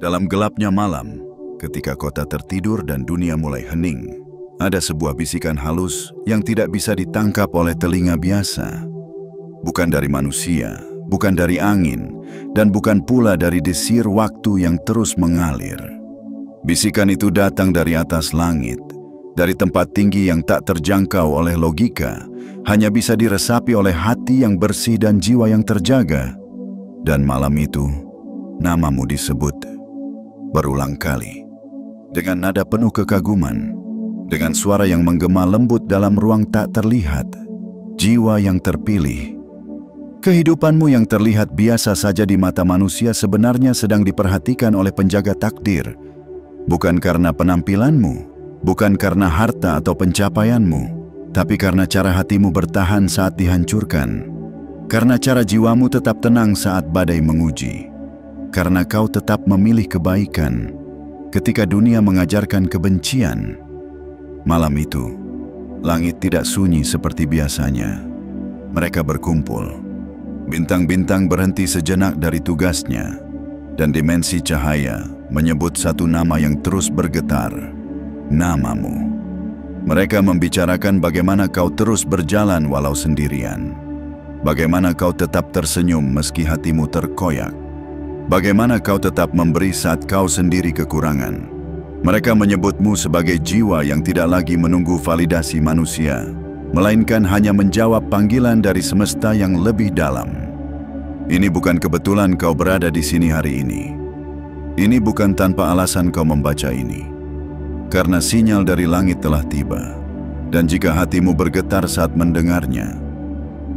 Dalam gelapnya malam, ketika kota tertidur dan dunia mulai hening, ada sebuah bisikan halus yang tidak bisa ditangkap oleh telinga biasa. Bukan dari manusia, bukan dari angin, dan bukan pula dari desir waktu yang terus mengalir. Bisikan itu datang dari atas langit, dari tempat tinggi yang tak terjangkau oleh logika, hanya bisa diresapi oleh hati yang bersih dan jiwa yang terjaga. Dan malam itu, namamu disebut berulang kali, dengan nada penuh kekaguman, dengan suara yang menggema lembut dalam ruang tak terlihat. Jiwa yang terpilih, kehidupanmu yang terlihat biasa saja di mata manusia sebenarnya sedang diperhatikan oleh penjaga takdir. Bukan karena penampilanmu, bukan karena harta atau pencapaianmu, tapi karena cara hatimu bertahan saat dihancurkan. Karena cara jiwamu tetap tenang saat badai menguji. Karena kau tetap memilih kebaikan ketika dunia mengajarkan kebencian. Malam itu, langit tidak sunyi seperti biasanya. Mereka berkumpul. Bintang-bintang berhenti sejenak dari tugasnya, dan dimensi cahaya menyebut satu nama yang terus bergetar, namamu. Mereka membicarakan bagaimana kau terus berjalan walau sendirian. Bagaimana kau tetap tersenyum meski hatimu terkoyak. Bagaimana kau tetap memberi saat kau sendiri kekurangan. Mereka menyebutmu sebagai jiwa yang tidak lagi menunggu validasi manusia, melainkan hanya menjawab panggilan dari semesta yang lebih dalam. Ini bukan kebetulan kau berada di sini hari ini. Ini bukan tanpa alasan kau membaca ini. Karena sinyal dari langit telah tiba. Dan jika hatimu bergetar saat mendengarnya,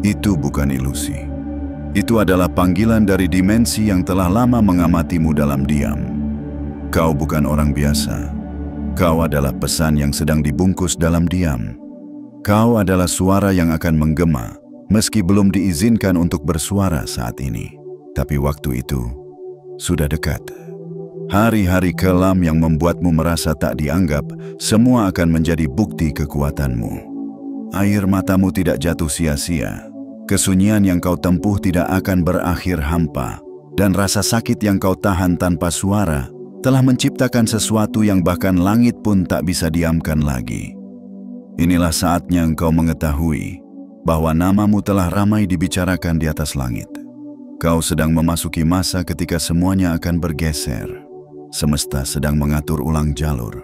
itu bukan ilusi. Itu adalah panggilan dari dimensi yang telah lama mengamatimu dalam diam. Kau bukan orang biasa. Kau adalah pesan yang sedang dibungkus dalam diam. Kau adalah suara yang akan menggema, meski belum diizinkan untuk bersuara saat ini. Tapi waktu itu sudah dekat. Hari-hari kelam yang membuatmu merasa tak dianggap, semua akan menjadi bukti kekuatanmu. Air matamu tidak jatuh sia-sia. Kesunyian yang kau tempuh tidak akan berakhir hampa. Dan rasa sakit yang kau tahan tanpa suara telah menciptakan sesuatu yang bahkan langit pun tak bisa diamkan lagi. Inilah saatnya engkau mengetahui bahwa namamu telah ramai dibicarakan di atas langit. Kau sedang memasuki masa ketika semuanya akan bergeser. Semesta sedang mengatur ulang jalur.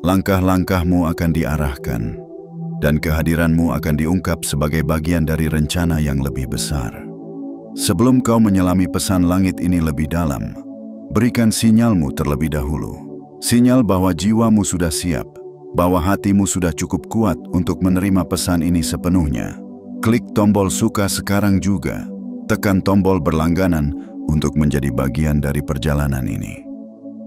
Langkah-langkahmu akan diarahkan, dan kehadiranmu akan diungkap sebagai bagian dari rencana yang lebih besar. Sebelum kau menyelami pesan langit ini lebih dalam, berikan sinyalmu terlebih dahulu. Sinyal bahwa jiwamu sudah siap, bahwa hatimu sudah cukup kuat untuk menerima pesan ini sepenuhnya. Klik tombol suka sekarang juga. Tekan tombol berlangganan untuk menjadi bagian dari perjalanan ini.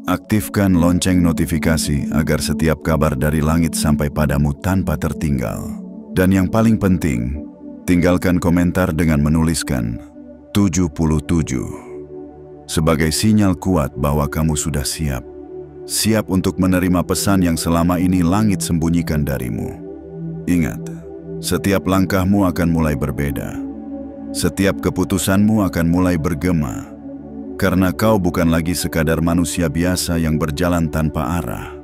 Aktifkan lonceng notifikasi agar setiap kabar dari langit sampai padamu tanpa tertinggal. Dan yang paling penting, tinggalkan komentar dengan menuliskan 77 sebagai sinyal kuat bahwa kamu sudah siap. Siap untuk menerima pesan yang selama ini langit sembunyikan darimu. Ingat, setiap langkahmu akan mulai berbeda. Setiap keputusanmu akan mulai bergema. Karena kau bukan lagi sekadar manusia biasa yang berjalan tanpa arah.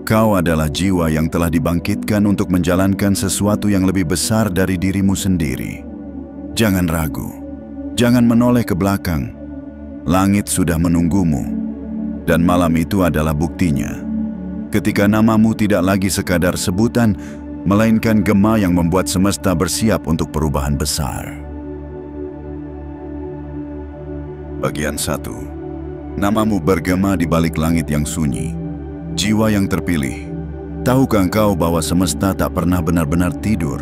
Kau adalah jiwa yang telah dibangkitkan untuk menjalankan sesuatu yang lebih besar dari dirimu sendiri. Jangan ragu. Jangan menoleh ke belakang. Langit sudah menunggumu. Dan malam itu adalah buktinya. Ketika namamu tidak lagi sekadar sebutan, melainkan gema yang membuat semesta bersiap untuk perubahan besar. Bagian 1. Namamu bergema di balik langit yang sunyi. Jiwa yang terpilih. Tahukah engkau bahwa semesta tak pernah benar-benar tidur?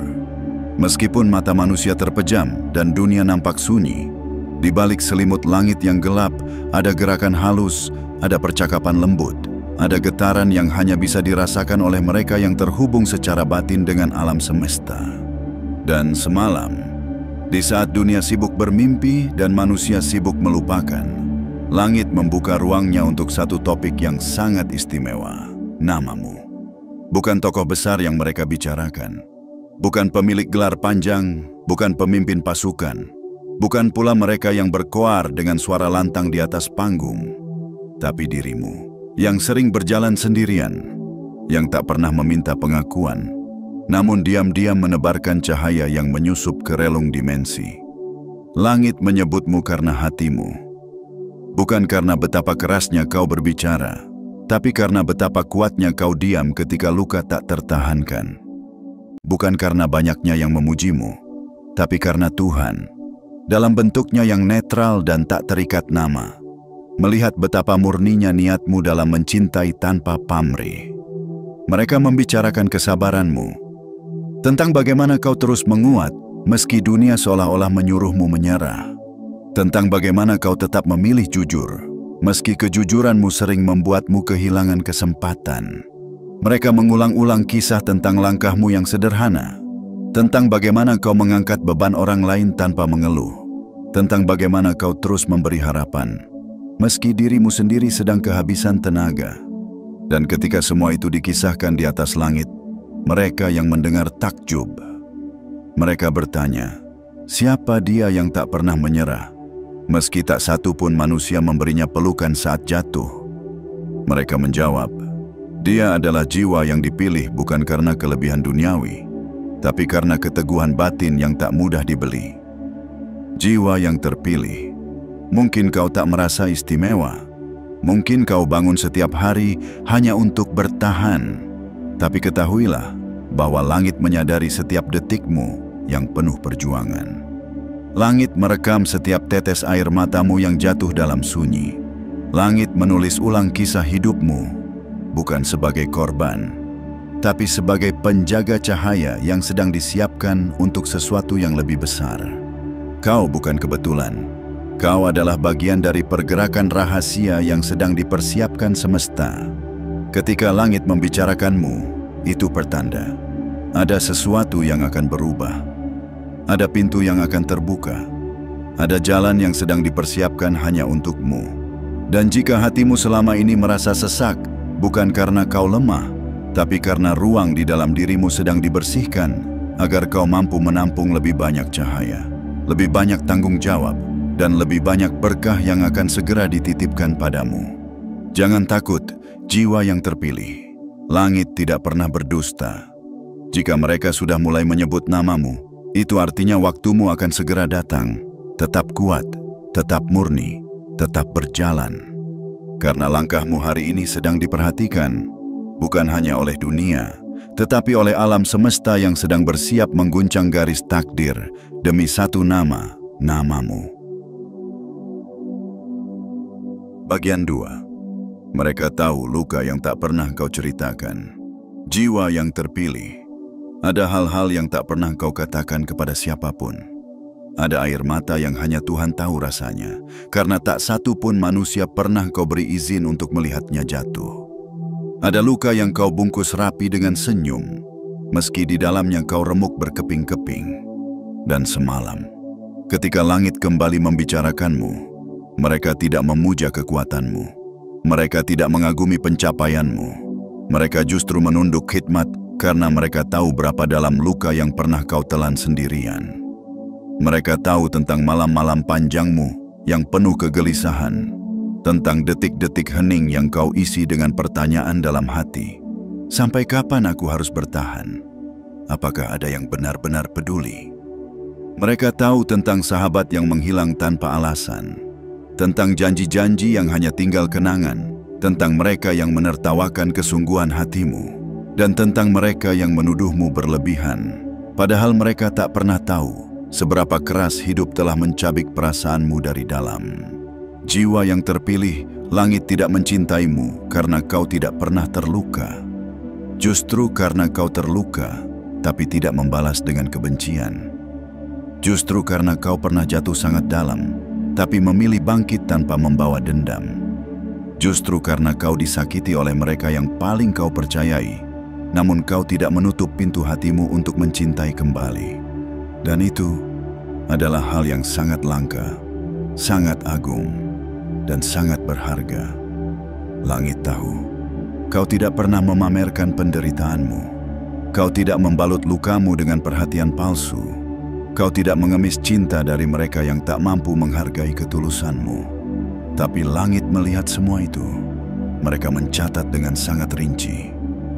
Meskipun mata manusia terpejam dan dunia nampak sunyi, di balik selimut langit yang gelap ada gerakan halus, ada percakapan lembut, ada getaran yang hanya bisa dirasakan oleh mereka yang terhubung secara batin dengan alam semesta. Dan semalam, di saat dunia sibuk bermimpi dan manusia sibuk melupakan, langit membuka ruangnya untuk satu topik yang sangat istimewa, namamu. Bukan tokoh besar yang mereka bicarakan, bukan pemilik gelar panjang, bukan pemimpin pasukan, bukan pula mereka yang berkoar dengan suara lantang di atas panggung. tapi dirimu yang sering berjalan sendirian, yang tak pernah meminta pengakuan, namun diam-diam menebarkan cahaya yang menyusup ke relung dimensi. Langit menyebutmu karena hatimu, bukan karena betapa kerasnya kau berbicara, tapi karena betapa kuatnya kau diam ketika luka tak tertahankan. Bukan karena banyaknya yang memujimu, tapi karena Tuhan, dalam bentuknya yang netral dan tak terikat nama, melihat betapa murninya niatmu dalam mencintai tanpa pamrih. Mereka membicarakan kesabaranmu, tentang bagaimana kau terus menguat meski dunia seolah-olah menyuruhmu menyerah, tentang bagaimana kau tetap memilih jujur meski kejujuranmu sering membuatmu kehilangan kesempatan. Mereka mengulang-ulang kisah tentang langkahmu yang sederhana, tentang bagaimana kau mengangkat beban orang lain tanpa mengeluh, tentang bagaimana kau terus memberi harapan meski dirimu sendiri sedang kehabisan tenaga. Dan ketika semua itu dikisahkan di atas langit, mereka yang mendengar takjub. Mereka bertanya, siapa dia yang tak pernah menyerah, meski tak satu pun manusia memberinya pelukan saat jatuh? Mereka menjawab, dia adalah jiwa yang dipilih bukan karena kelebihan duniawi, tapi karena keteguhan batin yang tak mudah dibeli. Jiwa yang terpilih. Mungkin kau tak merasa istimewa, mungkin kau bangun setiap hari hanya untuk bertahan, tapi ketahuilah bahwa langit menyadari setiap detikmu yang penuh perjuangan. Langit merekam setiap tetes air matamu yang jatuh dalam sunyi. Langit menulis ulang kisah hidupmu, bukan sebagai korban, tapi sebagai penjaga cahaya yang sedang disiapkan untuk sesuatu yang lebih besar. Kau bukan kebetulan. Kau adalah bagian dari pergerakan rahasia yang sedang dipersiapkan semesta. Ketika langit membicarakanmu, itu pertanda ada sesuatu yang akan berubah. Ada pintu yang akan terbuka. Ada jalan yang sedang dipersiapkan hanya untukmu. Dan jika hatimu selama ini merasa sesak, bukan karena kau lemah, tapi karena ruang di dalam dirimu sedang dibersihkan agar kau mampu menampung lebih banyak cahaya, lebih banyak tanggung jawab, dan lebih banyak berkah yang akan segera dititipkan padamu. Jangan takut, jiwa yang terpilih. Langit tidak pernah berdusta. Jika mereka sudah mulai menyebut namamu, itu artinya waktumu akan segera datang. Tetap kuat, tetap murni, tetap berjalan. Karena langkahmu hari ini sedang diperhatikan, bukan hanya oleh dunia, tetapi oleh alam semesta yang sedang bersiap mengguncang garis takdir demi satu nama, namamu. Bagian 2. Mereka tahu luka yang tak pernah kau ceritakan. Jiwa yang terpilih. Ada hal-hal yang tak pernah kau katakan kepada siapapun. Ada air mata yang hanya Tuhan tahu rasanya, karena tak satu pun manusia pernah kau beri izin untuk melihatnya jatuh. Ada luka yang kau bungkus rapi dengan senyum, meski di dalamnya kau remuk berkeping-keping. Dan semalam, ketika langit kembali membicarakanmu, mereka tidak memuja kekuatanmu. Mereka tidak mengagumi pencapaianmu. Mereka justru menunduk khidmat karena mereka tahu berapa dalam luka yang pernah kau telan sendirian. Mereka tahu tentang malam-malam panjangmu yang penuh kegelisahan, tentang detik-detik hening yang kau isi dengan pertanyaan dalam hati. Sampai kapan aku harus bertahan? Apakah ada yang benar-benar peduli? Mereka tahu tentang sahabat yang menghilang tanpa alasan, tentang janji-janji yang hanya tinggal kenangan, tentang mereka yang menertawakan kesungguhan hatimu, dan tentang mereka yang menuduhmu berlebihan. Padahal mereka tak pernah tahu seberapa keras hidup telah mencabik perasaanmu dari dalam. Jiwa yang terpilih, langit tidak mencintaimu karena kau tidak pernah terluka. Justru karena kau terluka, tapi tidak membalas dengan kebencian. Justru karena kau pernah jatuh sangat dalam, tapi memilih bangkit tanpa membawa dendam. Justru karena kau disakiti oleh mereka yang paling kau percayai, namun kau tidak menutup pintu hatimu untuk mencintai kembali. Dan itu adalah hal yang sangat langka, sangat agung, dan sangat berharga. Langit tahu, kau tidak pernah memamerkan penderitaanmu. Kau tidak membalut lukamu dengan perhatian palsu. Kau tidak mengemis cinta dari mereka yang tak mampu menghargai ketulusanmu. Tapi langit melihat semua itu. Mereka mencatat dengan sangat rinci.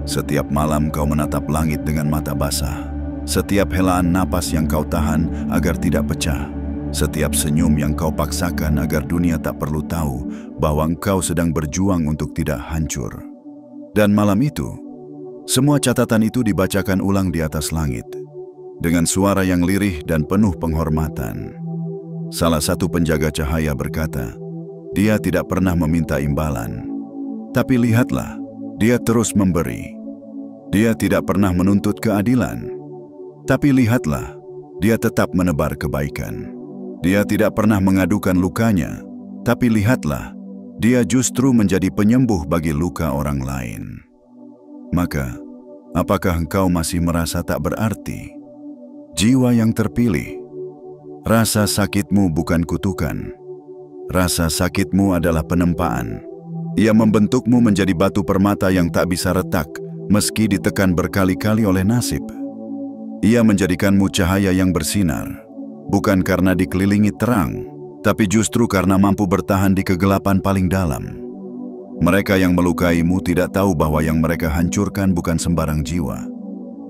Setiap malam kau menatap langit dengan mata basah. Setiap helaan napas yang kau tahan agar tidak pecah. Setiap senyum yang kau paksakan agar dunia tak perlu tahu bahwa engkau sedang berjuang untuk tidak hancur. Dan malam itu, semua catatan itu dibacakan ulang di atas langit, dengan suara yang lirih dan penuh penghormatan. Salah satu penjaga cahaya berkata, "Dia tidak pernah meminta imbalan. Tapi lihatlah, dia terus memberi. Dia tidak pernah menuntut keadilan. Tapi lihatlah, dia tetap menebar kebaikan. Dia tidak pernah mengadukan lukanya. Tapi lihatlah, dia justru menjadi penyembuh bagi luka orang lain." Maka, apakah engkau masih merasa tak berarti? Jiwa yang terpilih. Rasa sakitmu bukan kutukan. Rasa sakitmu adalah penempaan. Ia membentukmu menjadi batu permata yang tak bisa retak, meski ditekan berkali-kali oleh nasib. Ia menjadikanmu cahaya yang bersinar, bukan karena dikelilingi terang, tapi justru karena mampu bertahan di kegelapan paling dalam. Mereka yang melukaimu tidak tahu bahwa yang mereka hancurkan bukan sembarang jiwa.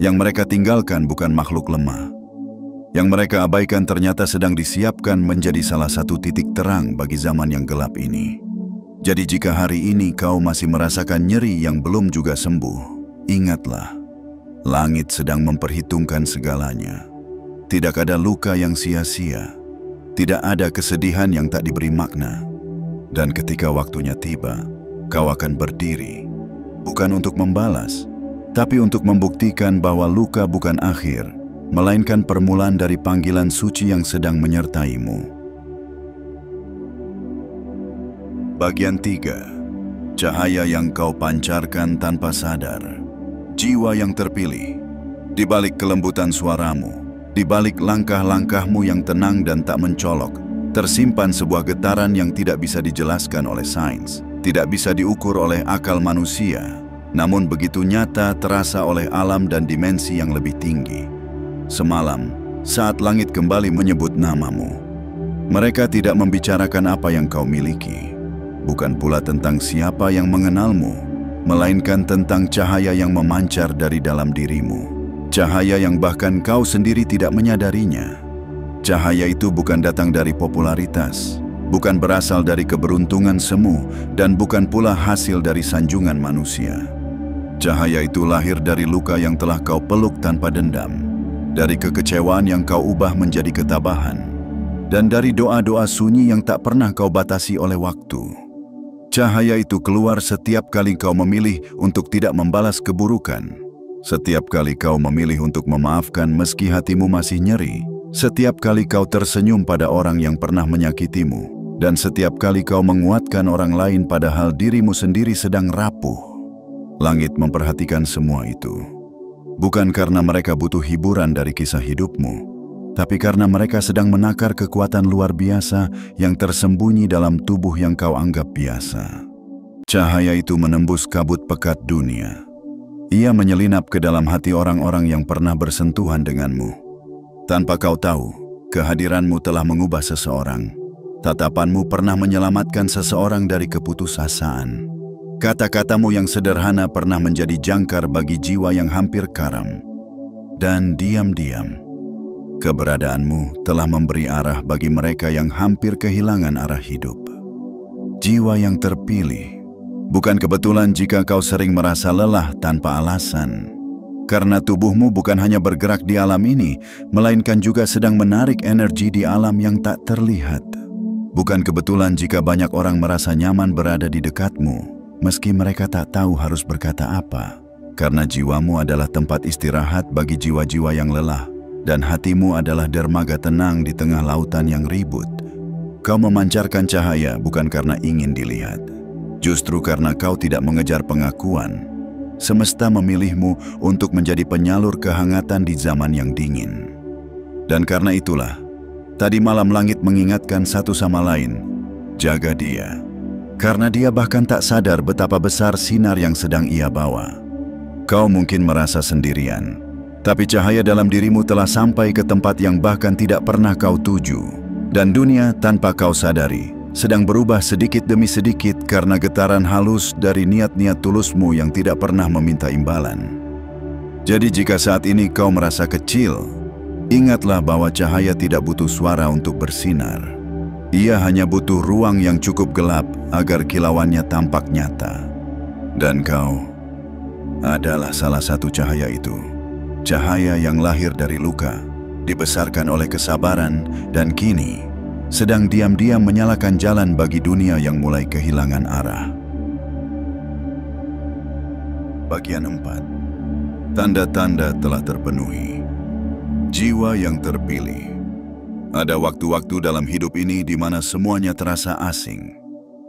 Yang mereka tinggalkan bukan makhluk lemah. Yang mereka abaikan ternyata sedang disiapkan menjadi salah satu titik terang bagi zaman yang gelap ini. Jadi jika hari ini kau masih merasakan nyeri yang belum juga sembuh, ingatlah, langit sedang memperhitungkan segalanya. Tidak ada luka yang sia-sia, tidak ada kesedihan yang tak diberi makna. Dan ketika waktunya tiba, kau akan berdiri, bukan untuk membalas, tapi untuk membuktikan bahwa luka bukan akhir, melainkan permulaan dari panggilan suci yang sedang menyertaimu. Bagian 3. Cahaya yang kau pancarkan tanpa sadar. Jiwa yang terpilih. Di balik kelembutan suaramu, di balik langkah-langkahmu yang tenang dan tak mencolok, tersimpan sebuah getaran yang tidak bisa dijelaskan oleh sains, tidak bisa diukur oleh akal manusia, namun begitu nyata terasa oleh alam dan dimensi yang lebih tinggi. Semalam, saat langit kembali menyebut namamu, mereka tidak membicarakan apa yang kau miliki. Bukan pula tentang siapa yang mengenalmu, melainkan tentang cahaya yang memancar dari dalam dirimu. Cahaya yang bahkan kau sendiri tidak menyadarinya. Cahaya itu bukan datang dari popularitas, bukan berasal dari keberuntungan semu, dan bukan pula hasil dari sanjungan manusia. Cahaya itu lahir dari luka yang telah kau peluk tanpa dendam, dari kekecewaan yang kau ubah menjadi ketabahan, dan dari doa-doa sunyi yang tak pernah kau batasi oleh waktu. Cahaya itu keluar setiap kali kau memilih untuk tidak membalas keburukan. Setiap kali kau memilih untuk memaafkan meski hatimu masih nyeri. Setiap kali kau tersenyum pada orang yang pernah menyakitimu. Dan setiap kali kau menguatkan orang lain padahal dirimu sendiri sedang rapuh. Langit memperhatikan semua itu. Bukan karena mereka butuh hiburan dari kisah hidupmu, tapi karena mereka sedang menakar kekuatan luar biasa yang tersembunyi dalam tubuh yang kau anggap biasa. Cahaya itu menembus kabut pekat dunia. Ia menyelinap ke dalam hati orang-orang yang pernah bersentuhan denganmu. Tanpa kau tahu, kehadiranmu telah mengubah seseorang. Tatapanmu pernah menyelamatkan seseorang dari keputusasaan. Kata-katamu yang sederhana pernah menjadi jangkar bagi jiwa yang hampir karam. Dan diam-diam, keberadaanmu telah memberi arah bagi mereka yang hampir kehilangan arah hidup. Jiwa yang terpilih. Bukan kebetulan jika kau sering merasa lelah tanpa alasan. Karena tubuhmu bukan hanya bergerak di alam ini, melainkan juga sedang menarik energi di alam yang tak terlihat. Bukan kebetulan jika banyak orang merasa nyaman berada di dekatmu, meski mereka tak tahu harus berkata apa. Karena jiwamu adalah tempat istirahat bagi jiwa-jiwa yang lelah, dan hatimu adalah dermaga tenang di tengah lautan yang ribut. Kau memancarkan cahaya bukan karena ingin dilihat, justru karena kau tidak mengejar pengakuan. Semesta memilihmu untuk menjadi penyalur kehangatan di zaman yang dingin. Dan karena itulah, tadi malam langit mengingatkan satu sama lain, jaga dia. Karena dia bahkan tak sadar betapa besar sinar yang sedang ia bawa. Kau mungkin merasa sendirian, tapi cahaya dalam dirimu telah sampai ke tempat yang bahkan tidak pernah kau tuju. Dan dunia tanpa kau sadari sedang berubah sedikit demi sedikit karena getaran halus dari niat-niat tulusmu yang tidak pernah meminta imbalan. Jadi jika saat ini kau merasa kecil, ingatlah bahwa cahaya tidak butuh suara untuk bersinar. Ia hanya butuh ruang yang cukup gelap agar kilauannya tampak nyata. Dan kau adalah salah satu cahaya itu. Cahaya yang lahir dari luka, dibesarkan oleh kesabaran, dan kini sedang diam-diam menyalakan jalan bagi dunia yang mulai kehilangan arah. Bagian 4. Tanda-tanda telah terpenuhi. Jiwa yang terpilih. Ada waktu-waktu dalam hidup ini di mana semuanya terasa asing.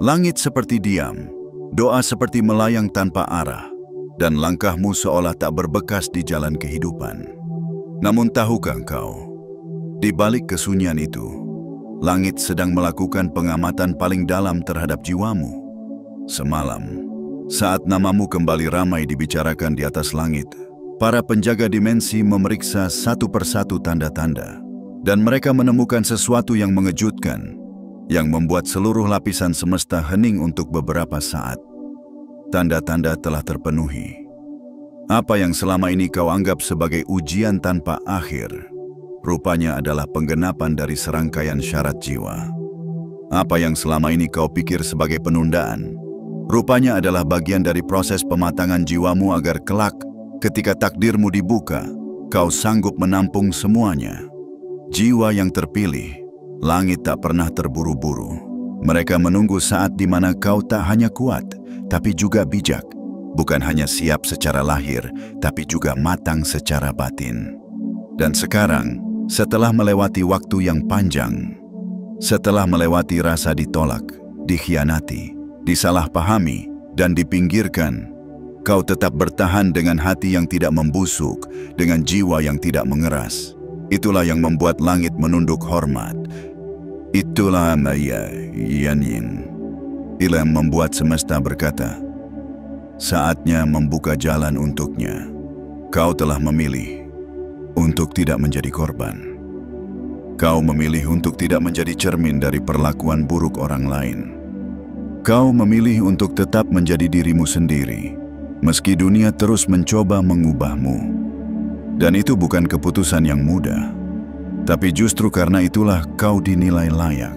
Langit seperti diam, doa seperti melayang tanpa arah, dan langkahmu seolah tak berbekas di jalan kehidupan. Namun tahukah engkau, di balik kesunyian itu, langit sedang melakukan pengamatan paling dalam terhadap jiwamu. Semalam, saat namamu kembali ramai dibicarakan di atas langit, para penjaga dimensi memeriksa satu persatu tanda-tanda. Dan mereka menemukan sesuatu yang mengejutkan, yang membuat seluruh lapisan semesta hening untuk beberapa saat. Tanda-tanda telah terpenuhi. Apa yang selama ini kau anggap sebagai ujian tanpa akhir, rupanya adalah penggenapan dari serangkaian syarat jiwa. Apa yang selama ini kau pikir sebagai penundaan, rupanya adalah bagian dari proses pematangan jiwamu agar kelak, ketika takdirmu dibuka, kau sanggup menampung semuanya. Jiwa yang terpilih, langit tak pernah terburu-buru. Mereka menunggu saat di mana kau tak hanya kuat, tapi juga bijak. Bukan hanya siap secara lahir, tapi juga matang secara batin. Dan sekarang, setelah melewati waktu yang panjang, setelah melewati rasa ditolak, dikhianati, disalahpahami, dan dipinggirkan, kau tetap bertahan dengan hati yang tidak membusuk, dengan jiwa yang tidak mengeras. Itulah yang membuat langit menunduk hormat. Itulah Maya Yanyin. Itulah yang membuat semesta berkata, saatnya membuka jalan untuknya. Kau telah memilih untuk tidak menjadi korban. Kau memilih untuk tidak menjadi cermin dari perlakuan buruk orang lain. Kau memilih untuk tetap menjadi dirimu sendiri, meski dunia terus mencoba mengubahmu. Dan itu bukan keputusan yang mudah, tapi justru karena itulah kau dinilai layak.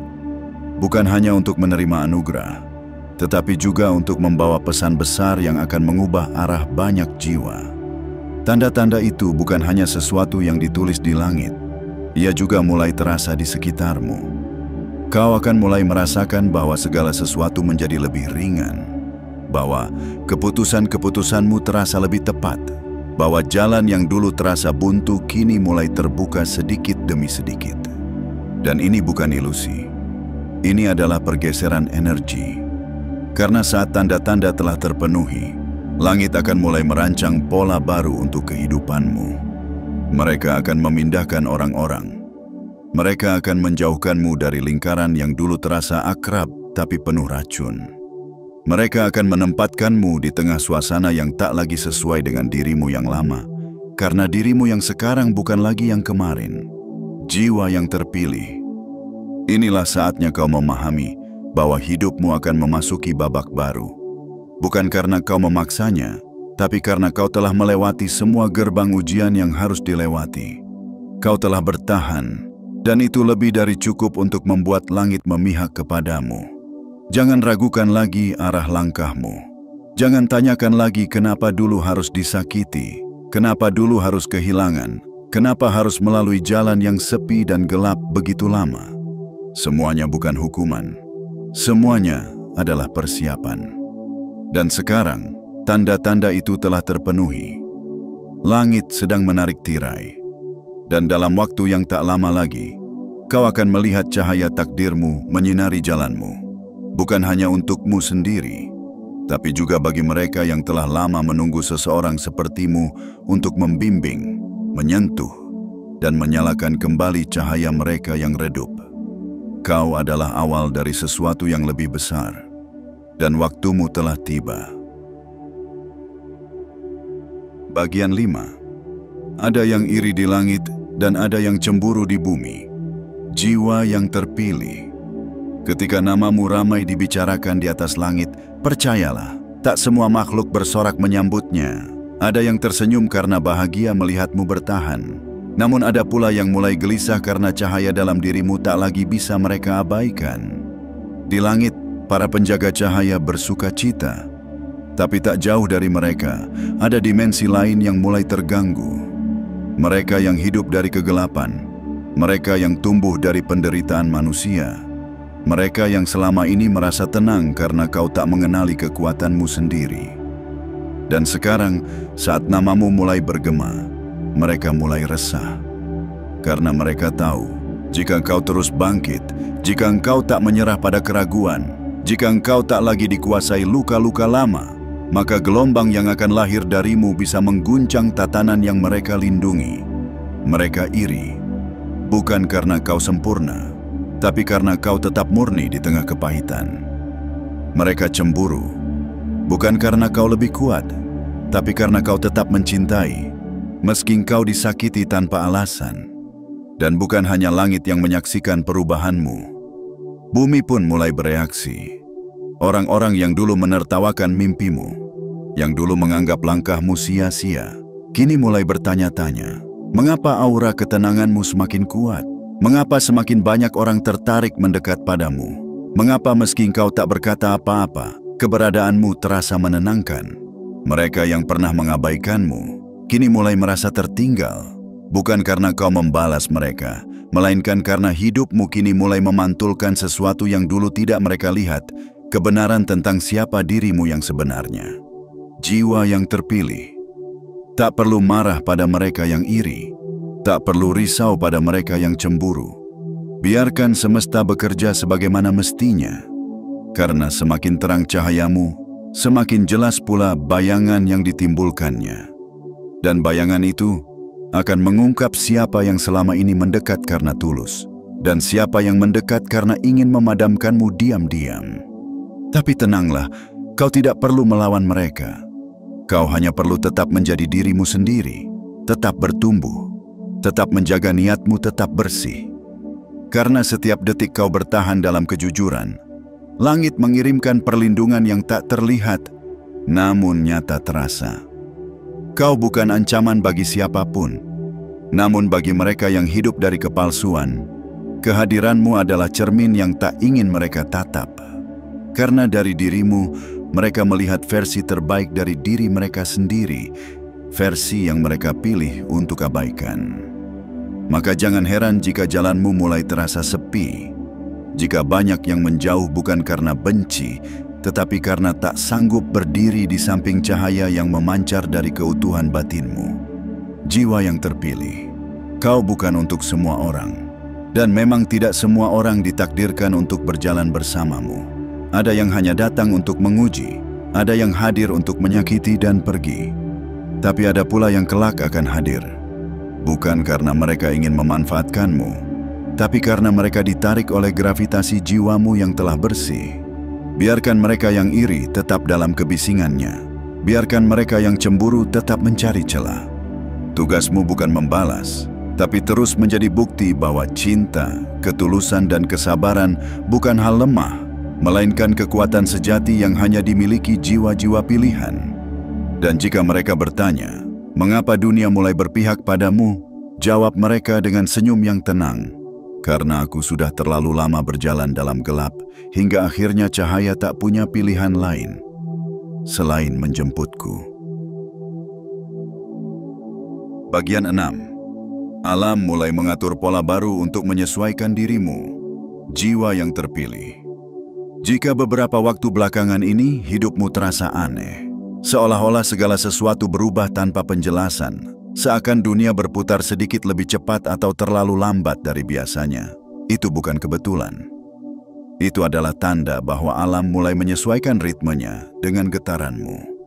Bukan hanya untuk menerima anugerah, tetapi juga untuk membawa pesan besar yang akan mengubah arah banyak jiwa. Tanda-tanda itu bukan hanya sesuatu yang ditulis di langit, ia juga mulai terasa di sekitarmu. Kau akan mulai merasakan bahwa segala sesuatu menjadi lebih ringan, bahwa keputusan-keputusanmu terasa lebih tepat, bahwa jalan yang dulu terasa buntu kini mulai terbuka sedikit demi sedikit. Dan ini bukan ilusi. Ini adalah pergeseran energi. Karena saat tanda-tanda telah terpenuhi, langit akan mulai merancang pola baru untuk kehidupanmu. Mereka akan memindahkan orang-orang. Mereka akan menjauhkanmu dari lingkaran yang dulu terasa akrab tapi penuh racun. Mereka akan menempatkanmu di tengah suasana yang tak lagi sesuai dengan dirimu yang lama, karena dirimu yang sekarang bukan lagi yang kemarin. Jiwa yang terpilih. Inilah saatnya kau memahami bahwa hidupmu akan memasuki babak baru. Bukan karena kau memaksanya, tapi karena kau telah melewati semua gerbang ujian yang harus dilewati. Kau telah bertahan, dan itu lebih dari cukup untuk membuat langit memihak kepadamu. Jangan ragukan lagi arah langkahmu. Jangan tanyakan lagi kenapa dulu harus disakiti, kenapa dulu harus kehilangan, kenapa harus melalui jalan yang sepi dan gelap begitu lama. Semuanya bukan hukuman. Semuanya adalah persiapan. Dan sekarang, tanda-tanda itu telah terpenuhi. Langit sedang menarik tirai. Dan dalam waktu yang tak lama lagi, kau akan melihat cahaya takdirmu menyinari jalanmu. Bukan hanya untukmu sendiri, tapi juga bagi mereka yang telah lama menunggu seseorang sepertimu untuk membimbing, menyentuh, dan menyalakan kembali cahaya mereka yang redup. Kau adalah awal dari sesuatu yang lebih besar, dan waktumu telah tiba. Bagian 5. Ada yang iri di langit dan ada yang cemburu di bumi. Jiwa yang terpilih. Ketika namamu ramai dibicarakan di atas langit, percayalah, tak semua makhluk bersorak menyambutnya. Ada yang tersenyum karena bahagia melihatmu bertahan. Namun ada pula yang mulai gelisah karena cahaya dalam dirimu tak lagi bisa mereka abaikan. Di langit, para penjaga cahaya bersuka cita. Tapi tak jauh dari mereka, ada dimensi lain yang mulai terganggu. Mereka yang hidup dari kegelapan, mereka yang tumbuh dari penderitaan manusia, mereka yang selama ini merasa tenang karena kau tak mengenali kekuatanmu sendiri. Dan sekarang, saat namamu mulai bergema, mereka mulai resah. Karena mereka tahu, jika engkau terus bangkit, jika engkau tak menyerah pada keraguan, jika engkau tak lagi dikuasai luka-luka lama, maka gelombang yang akan lahir darimu bisa mengguncang tatanan yang mereka lindungi. Mereka iri, bukan karena kau sempurna, tapi karena kau tetap murni di tengah kepahitan. Mereka cemburu, bukan karena kau lebih kuat, tapi karena kau tetap mencintai, meski kau disakiti tanpa alasan. Dan bukan hanya langit yang menyaksikan perubahanmu, bumi pun mulai bereaksi. Orang-orang yang dulu menertawakan mimpimu, yang dulu menganggap langkahmu sia-sia, kini mulai bertanya-tanya, mengapa aura ketenanganmu semakin kuat? Mengapa semakin banyak orang tertarik mendekat padamu? Mengapa meski engkau tak berkata apa-apa, keberadaanmu terasa menenangkan? Mereka yang pernah mengabaikanmu, kini mulai merasa tertinggal. Bukan karena kau membalas mereka, melainkan karena hidupmu kini mulai memantulkan sesuatu yang dulu tidak mereka lihat, kebenaran tentang siapa dirimu yang sebenarnya. Jiwa yang terpilih. Tak perlu marah pada mereka yang iri. Tak perlu risau pada mereka yang cemburu. Biarkan semesta bekerja sebagaimana mestinya. Karena semakin terang cahayamu, semakin jelas pula bayangan yang ditimbulkannya. Dan bayangan itu akan mengungkap siapa yang selama ini mendekat karena tulus, dan siapa yang mendekat karena ingin memadamkanmu diam-diam. Tapi tenanglah, kau tidak perlu melawan mereka. Kau hanya perlu tetap menjadi dirimu sendiri, tetap bertumbuh, tetap menjaga niatmu tetap bersih. Karena setiap detik kau bertahan dalam kejujuran, langit mengirimkan perlindungan yang tak terlihat, namun nyata terasa. Kau bukan ancaman bagi siapapun, namun bagi mereka yang hidup dari kepalsuan, kehadiranmu adalah cermin yang tak ingin mereka tatap. Karena dari dirimu, mereka melihat versi terbaik dari diri mereka sendiri, versi yang mereka pilih untuk abaikan. Maka jangan heran jika jalanmu mulai terasa sepi, jika banyak yang menjauh bukan karena benci, tetapi karena tak sanggup berdiri di samping cahaya yang memancar dari keutuhan batinmu. Jiwa yang terpilih, kau bukan untuk semua orang, dan memang tidak semua orang ditakdirkan untuk berjalan bersamamu. Ada yang hanya datang untuk menguji, ada yang hadir untuk menyakiti dan pergi. Tapi ada pula yang kelak akan hadir, bukan karena mereka ingin memanfaatkanmu, tapi karena mereka ditarik oleh gravitasi jiwamu yang telah bersih. Biarkan mereka yang iri tetap dalam kebisingannya. Biarkan mereka yang cemburu tetap mencari celah. Tugasmu bukan membalas, tapi terus menjadi bukti bahwa cinta, ketulusan dan kesabaran bukan hal lemah, melainkan kekuatan sejati yang hanya dimiliki jiwa-jiwa pilihan. Dan jika mereka bertanya, mengapa dunia mulai berpihak padamu? Jawab mereka dengan senyum yang tenang. Karena aku sudah terlalu lama berjalan dalam gelap, hingga akhirnya cahaya tak punya pilihan lain selain menjemputku. Bagian 6. Alam mulai mengatur pola baru untuk menyesuaikan dirimu. Jiwa yang terpilih. Jika beberapa waktu belakangan ini hidupmu terasa aneh, seolah-olah segala sesuatu berubah tanpa penjelasan, seakan dunia berputar sedikit lebih cepat atau terlalu lambat dari biasanya, itu bukan kebetulan. Itu adalah tanda bahwa alam mulai menyesuaikan ritmenya dengan getaranmu.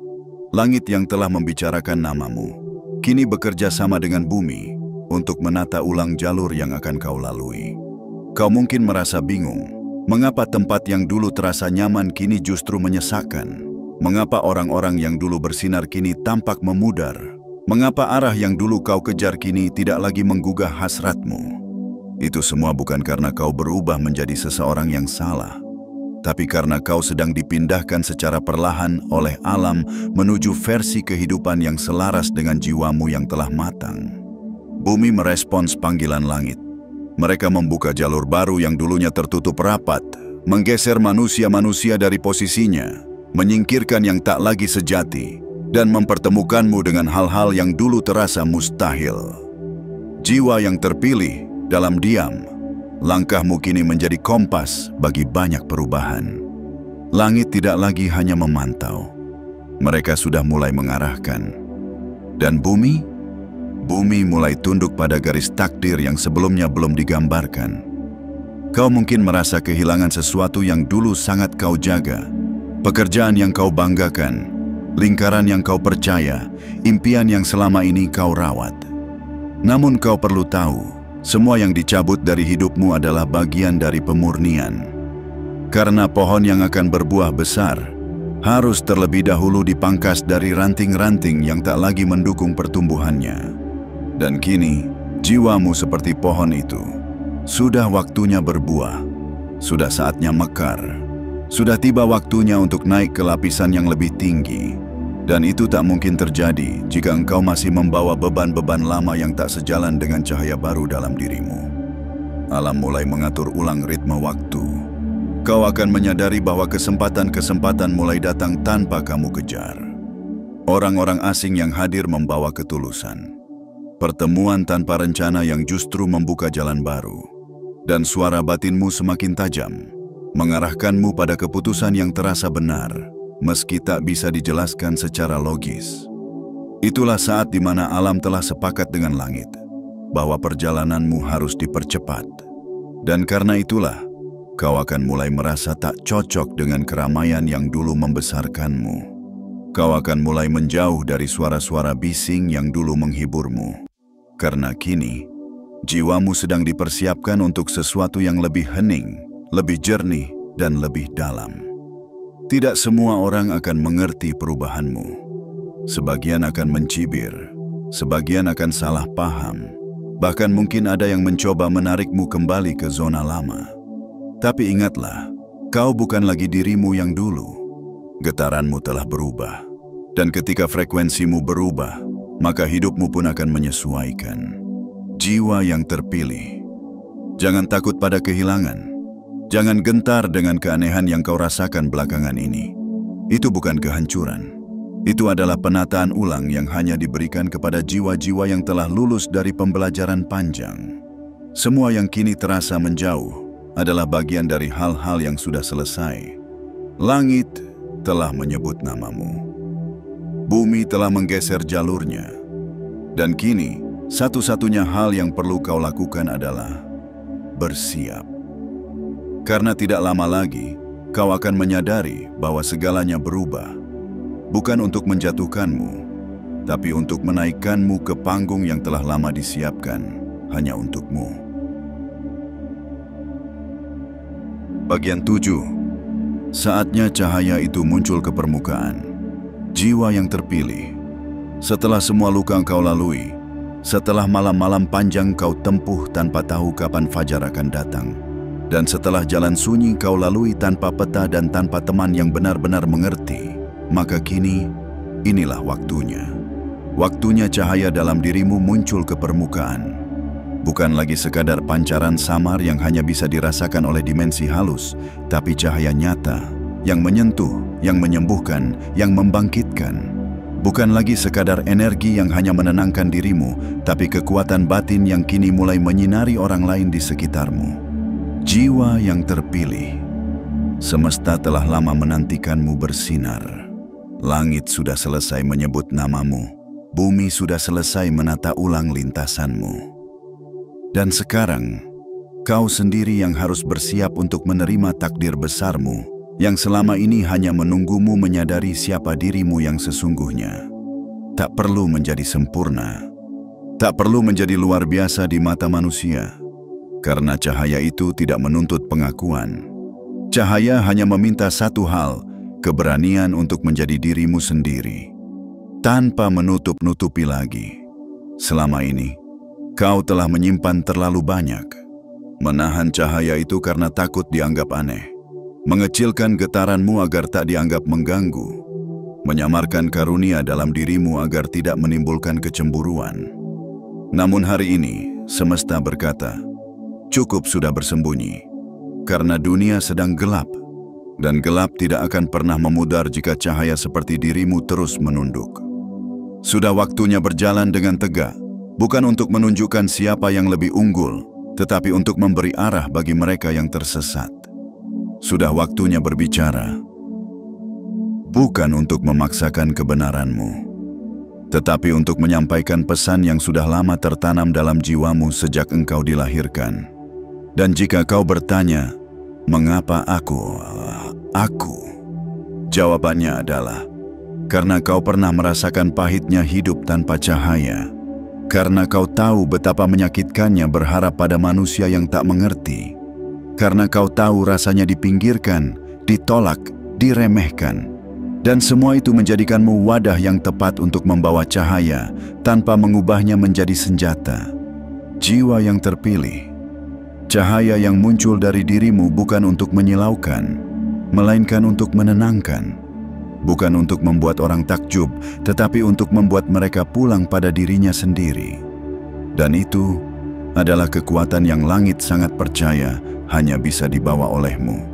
Langit yang telah membicarakan namamu, kini bekerja sama dengan bumi untuk menata ulang jalur yang akan kau lalui. Kau mungkin merasa bingung, mengapa tempat yang dulu terasa nyaman kini justru menyesakkan? Mengapa orang-orang yang dulu bersinar kini tampak memudar? Mengapa arah yang dulu kau kejar kini tidak lagi menggugah hasratmu? Itu semua bukan karena kau berubah menjadi seseorang yang salah, tapi karena kau sedang dipindahkan secara perlahan oleh alam menuju versi kehidupan yang selaras dengan jiwamu yang telah matang. Bumi merespons panggilan langit. Mereka membuka jalur baru yang dulunya tertutup rapat, menggeser manusia-manusia dari posisinya, menyingkirkan yang tak lagi sejati, dan mempertemukanmu dengan hal-hal yang dulu terasa mustahil. Jiwa yang terpilih dalam diam, langkahmu kini menjadi kompas bagi banyak perubahan. Langit tidak lagi hanya memantau, mereka sudah mulai mengarahkan. Dan bumi mulai tunduk pada garis takdir yang sebelumnya belum digambarkan. Kau mungkin merasa kehilangan sesuatu yang dulu sangat kau jaga, pekerjaan yang kau banggakan, lingkaran yang kau percaya, impian yang selama ini kau rawat. Namun kau perlu tahu, semua yang dicabut dari hidupmu adalah bagian dari pemurnian. Karena pohon yang akan berbuah besar harus terlebih dahulu dipangkas dari ranting-ranting yang tak lagi mendukung pertumbuhannya. Dan kini, jiwamu seperti pohon itu. Sudah waktunya berbuah. Sudah saatnya mekar. Sudah tiba waktunya untuk naik ke lapisan yang lebih tinggi. Dan itu tak mungkin terjadi jika engkau masih membawa beban-beban lama yang tak sejalan dengan cahaya baru dalam dirimu. Alam mulai mengatur ulang ritme waktu. Kau akan menyadari bahwa kesempatan-kesempatan mulai datang tanpa kamu kejar. Orang-orang asing yang hadir membawa ketulusan. Pertemuan tanpa rencana yang justru membuka jalan baru. Dan suara batinmu semakin tajam, mengarahkanmu pada keputusan yang terasa benar, meski tak bisa dijelaskan secara logis. Itulah saat di mana alam telah sepakat dengan langit, bahwa perjalananmu harus dipercepat. Dan karena itulah, kau akan mulai merasa tak cocok dengan keramaian yang dulu membesarkanmu. Kau akan mulai menjauh dari suara-suara bising yang dulu menghiburmu. Karena kini, jiwamu sedang dipersiapkan untuk sesuatu yang lebih hening, lebih jernih, dan lebih dalam. Tidak semua orang akan mengerti perubahanmu. Sebagian akan mencibir, sebagian akan salah paham. Bahkan mungkin ada yang mencoba menarikmu kembali ke zona lama. Tapi ingatlah, kau bukan lagi dirimu yang dulu. Getaranmu telah berubah. Dan ketika frekuensimu berubah, maka hidupmu pun akan menyesuaikan. Jiwa yang terpilih. Jangan takut pada kehilangan. Jangan gentar dengan keanehan yang kau rasakan belakangan ini. Itu bukan kehancuran. Itu adalah penataan ulang yang hanya diberikan kepada jiwa-jiwa yang telah lulus dari pembelajaran panjang. Semua yang kini terasa menjauh adalah bagian dari hal-hal yang sudah selesai. Langit telah menyebut namamu. Bumi telah menggeser jalurnya. Dan kini, satu-satunya hal yang perlu kau lakukan adalah bersiap. Karena tidak lama lagi, kau akan menyadari bahwa segalanya berubah. Bukan untuk menjatuhkanmu, tapi untuk menaikkanmu ke panggung yang telah lama disiapkan hanya untukmu. Bagian 7. Saatnya cahaya itu muncul ke permukaan. Jiwa yang terpilih. Setelah semua luka kau lalui, setelah malam-malam panjang kau tempuh tanpa tahu kapan fajar akan datang, dan setelah jalan sunyi kau lalui tanpa peta dan tanpa teman yang benar-benar mengerti, maka kini, inilah waktunya. Waktunya cahaya dalam dirimu muncul ke permukaan. Bukan lagi sekadar pancaran samar yang hanya bisa dirasakan oleh dimensi halus, tapi cahaya nyata, yang menyentuh, yang menyembuhkan, yang membangkitkan. Bukan lagi sekadar energi yang hanya menenangkan dirimu, tapi kekuatan batin yang kini mulai menyinari orang lain di sekitarmu. Jiwa yang terpilih. Semesta telah lama menantikanmu bersinar. Langit sudah selesai menyebut namamu. Bumi sudah selesai menata ulang lintasanmu. Dan sekarang, kau sendiri yang harus bersiap untuk menerima takdir besarmu, yang selama ini hanya menunggumu menyadari siapa dirimu yang sesungguhnya. Tak perlu menjadi sempurna. Tak perlu menjadi luar biasa di mata manusia. Karena cahaya itu tidak menuntut pengakuan. Cahaya hanya meminta satu hal, keberanian untuk menjadi dirimu sendiri. Tanpa menutup-nutupi lagi. Selama ini, kau telah menyimpan terlalu banyak. Menahan cahaya itu karena takut dianggap aneh. Mengecilkan getaranmu agar tak dianggap mengganggu. Menyamarkan karunia dalam dirimu agar tidak menimbulkan kecemburuan. Namun hari ini, semesta berkata, cukup sudah bersembunyi. Karena dunia sedang gelap. Dan gelap tidak akan pernah memudar jika cahaya seperti dirimu terus menunduk. Sudah waktunya berjalan dengan tegak. Bukan untuk menunjukkan siapa yang lebih unggul, tetapi untuk memberi arah bagi mereka yang tersesat. Sudah waktunya berbicara, bukan untuk memaksakan kebenaranmu, tetapi untuk menyampaikan pesan yang sudah lama tertanam dalam jiwamu sejak engkau dilahirkan. Dan jika kau bertanya, mengapa aku? Jawabannya adalah, karena kau pernah merasakan pahitnya hidup tanpa cahaya. Karena kau tahu betapa menyakitkannya berharap pada manusia yang tak mengerti. Karena kau tahu rasanya dipinggirkan, ditolak, diremehkan. Dan semua itu menjadikanmu wadah yang tepat untuk membawa cahaya tanpa mengubahnya menjadi senjata. Jiwa yang terpilih. Cahaya yang muncul dari dirimu bukan untuk menyilaukan, melainkan untuk menenangkan. Bukan untuk membuat orang takjub, tetapi untuk membuat mereka pulang pada dirinya sendiri. Dan itu adalah kekuatan yang langit sangat percaya hanya bisa dibawa olehmu.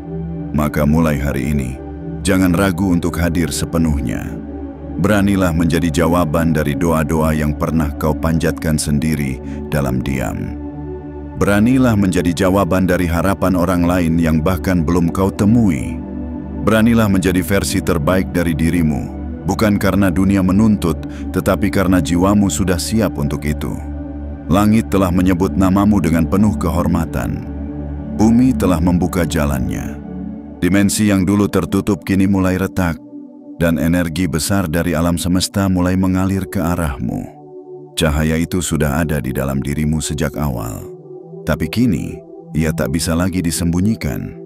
Maka mulai hari ini, jangan ragu untuk hadir sepenuhnya. Beranilah menjadi jawaban dari doa-doa yang pernah kau panjatkan sendiri dalam diam. Beranilah menjadi jawaban dari harapan orang lain yang bahkan belum kau temui. Beranilah menjadi versi terbaik dari dirimu, bukan karena dunia menuntut, tetapi karena jiwamu sudah siap untuk itu. Langit telah menyebut namamu dengan penuh kehormatan. Bumi telah membuka jalannya. Dimensi yang dulu tertutup kini mulai retak, dan energi besar dari alam semesta mulai mengalir ke arahmu. Cahaya itu sudah ada di dalam dirimu sejak awal. Tapi kini, ia tak bisa lagi disembunyikan.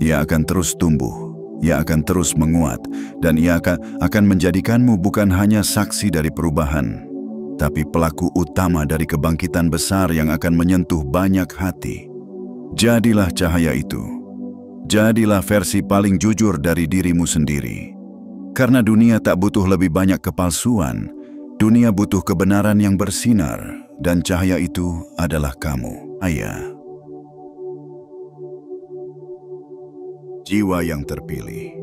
Ia akan terus tumbuh. Ia akan terus menguat, dan ia akan menjadikanmu bukan hanya saksi dari perubahan, tapi pelaku utama dari kebangkitan besar yang akan menyentuh banyak hati. Jadilah cahaya itu. Jadilah versi paling jujur dari dirimu sendiri. Karena dunia tak butuh lebih banyak kepalsuan, dunia butuh kebenaran yang bersinar, dan cahaya itu adalah kamu, Ayah. Jiwa yang terpilih.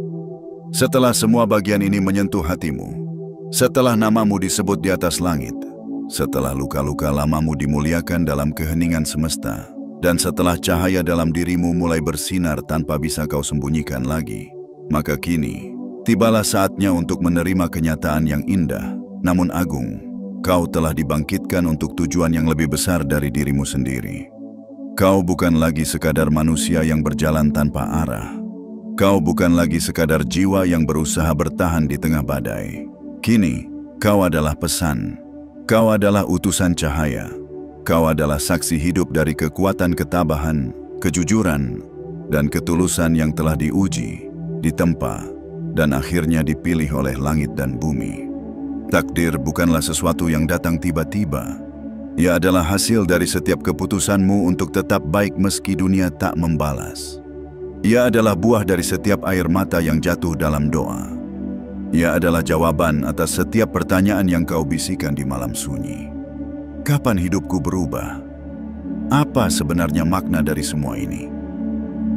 Setelah semua bagian ini menyentuh hatimu, setelah namamu disebut di atas langit, setelah luka-luka lamamu dimuliakan dalam keheningan semesta, dan setelah cahaya dalam dirimu mulai bersinar tanpa bisa kau sembunyikan lagi, maka kini, tibalah saatnya untuk menerima kenyataan yang indah, namun agung. Kau telah dibangkitkan untuk tujuan yang lebih besar dari dirimu sendiri. Kau bukan lagi sekadar manusia yang berjalan tanpa arah. Kau bukan lagi sekadar jiwa yang berusaha bertahan di tengah badai. Kini, kau adalah pesan. Kau adalah utusan cahaya. Kau adalah saksi hidup dari kekuatan ketabahan, kejujuran, dan ketulusan yang telah diuji, ditempa, dan akhirnya dipilih oleh langit dan bumi. Takdir bukanlah sesuatu yang datang tiba-tiba. Ia adalah hasil dari setiap keputusanmu untuk tetap baik meski dunia tak membalas. Ia adalah buah dari setiap air mata yang jatuh dalam doa. Ia adalah jawaban atas setiap pertanyaan yang kau bisikan di malam sunyi. Kapan hidupku berubah? Apa sebenarnya makna dari semua ini?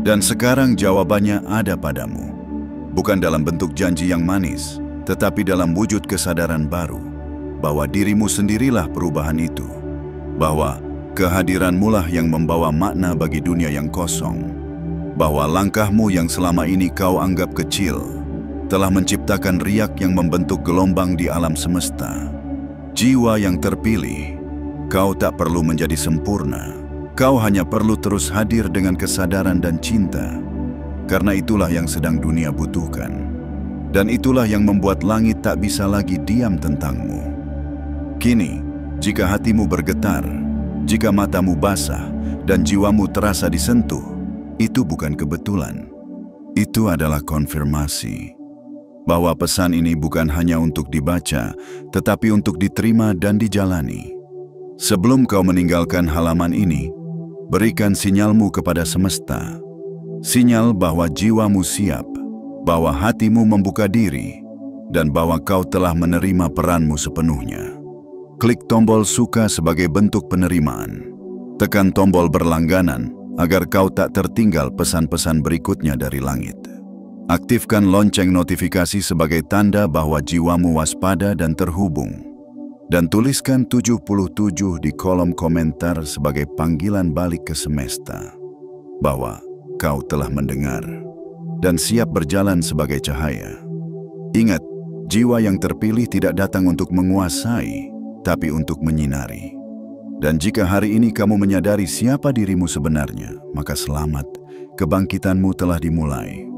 Dan sekarang jawabannya ada padamu. Bukan dalam bentuk janji yang manis, tetapi dalam wujud kesadaran baru, bahwa dirimu sendirilah perubahan itu. Bahwa kehadiranmu lah yang membawa makna bagi dunia yang kosong. Bahwa langkahmu yang selama ini kau anggap kecil, telah menciptakan riak yang membentuk gelombang di alam semesta. Jiwa yang terpilih, kau tak perlu menjadi sempurna. Kau hanya perlu terus hadir dengan kesadaran dan cinta. Karena itulah yang sedang dunia butuhkan. Dan itulah yang membuat langit tak bisa lagi diam tentangmu. Kini, jika hatimu bergetar, jika matamu basah, dan jiwamu terasa disentuh, itu bukan kebetulan. Itu adalah konfirmasi bahwa pesan ini bukan hanya untuk dibaca, tetapi untuk diterima dan dijalani. Sebelum kau meninggalkan halaman ini, Berikan sinyalmu kepada semesta, sinyal bahwa jiwamu siap, bahwa hatimu membuka diri, dan bahwa kau telah menerima peranmu sepenuhnya. Klik tombol suka sebagai bentuk penerimaan. Tekan tombol berlangganan agar kau tak tertinggal pesan-pesan berikutnya dari langit. Aktifkan lonceng notifikasi sebagai tanda bahwa jiwamu waspada dan terhubung. Dan tuliskan 77 di kolom komentar sebagai panggilan balik ke semesta, bahwa kau telah mendengar dan siap berjalan sebagai cahaya. Ingat, jiwa yang terpilih tidak datang untuk menguasai, tapi untuk menyinari. Dan jika hari ini kamu menyadari siapa dirimu sebenarnya, maka selamat, kebangkitanmu telah dimulai.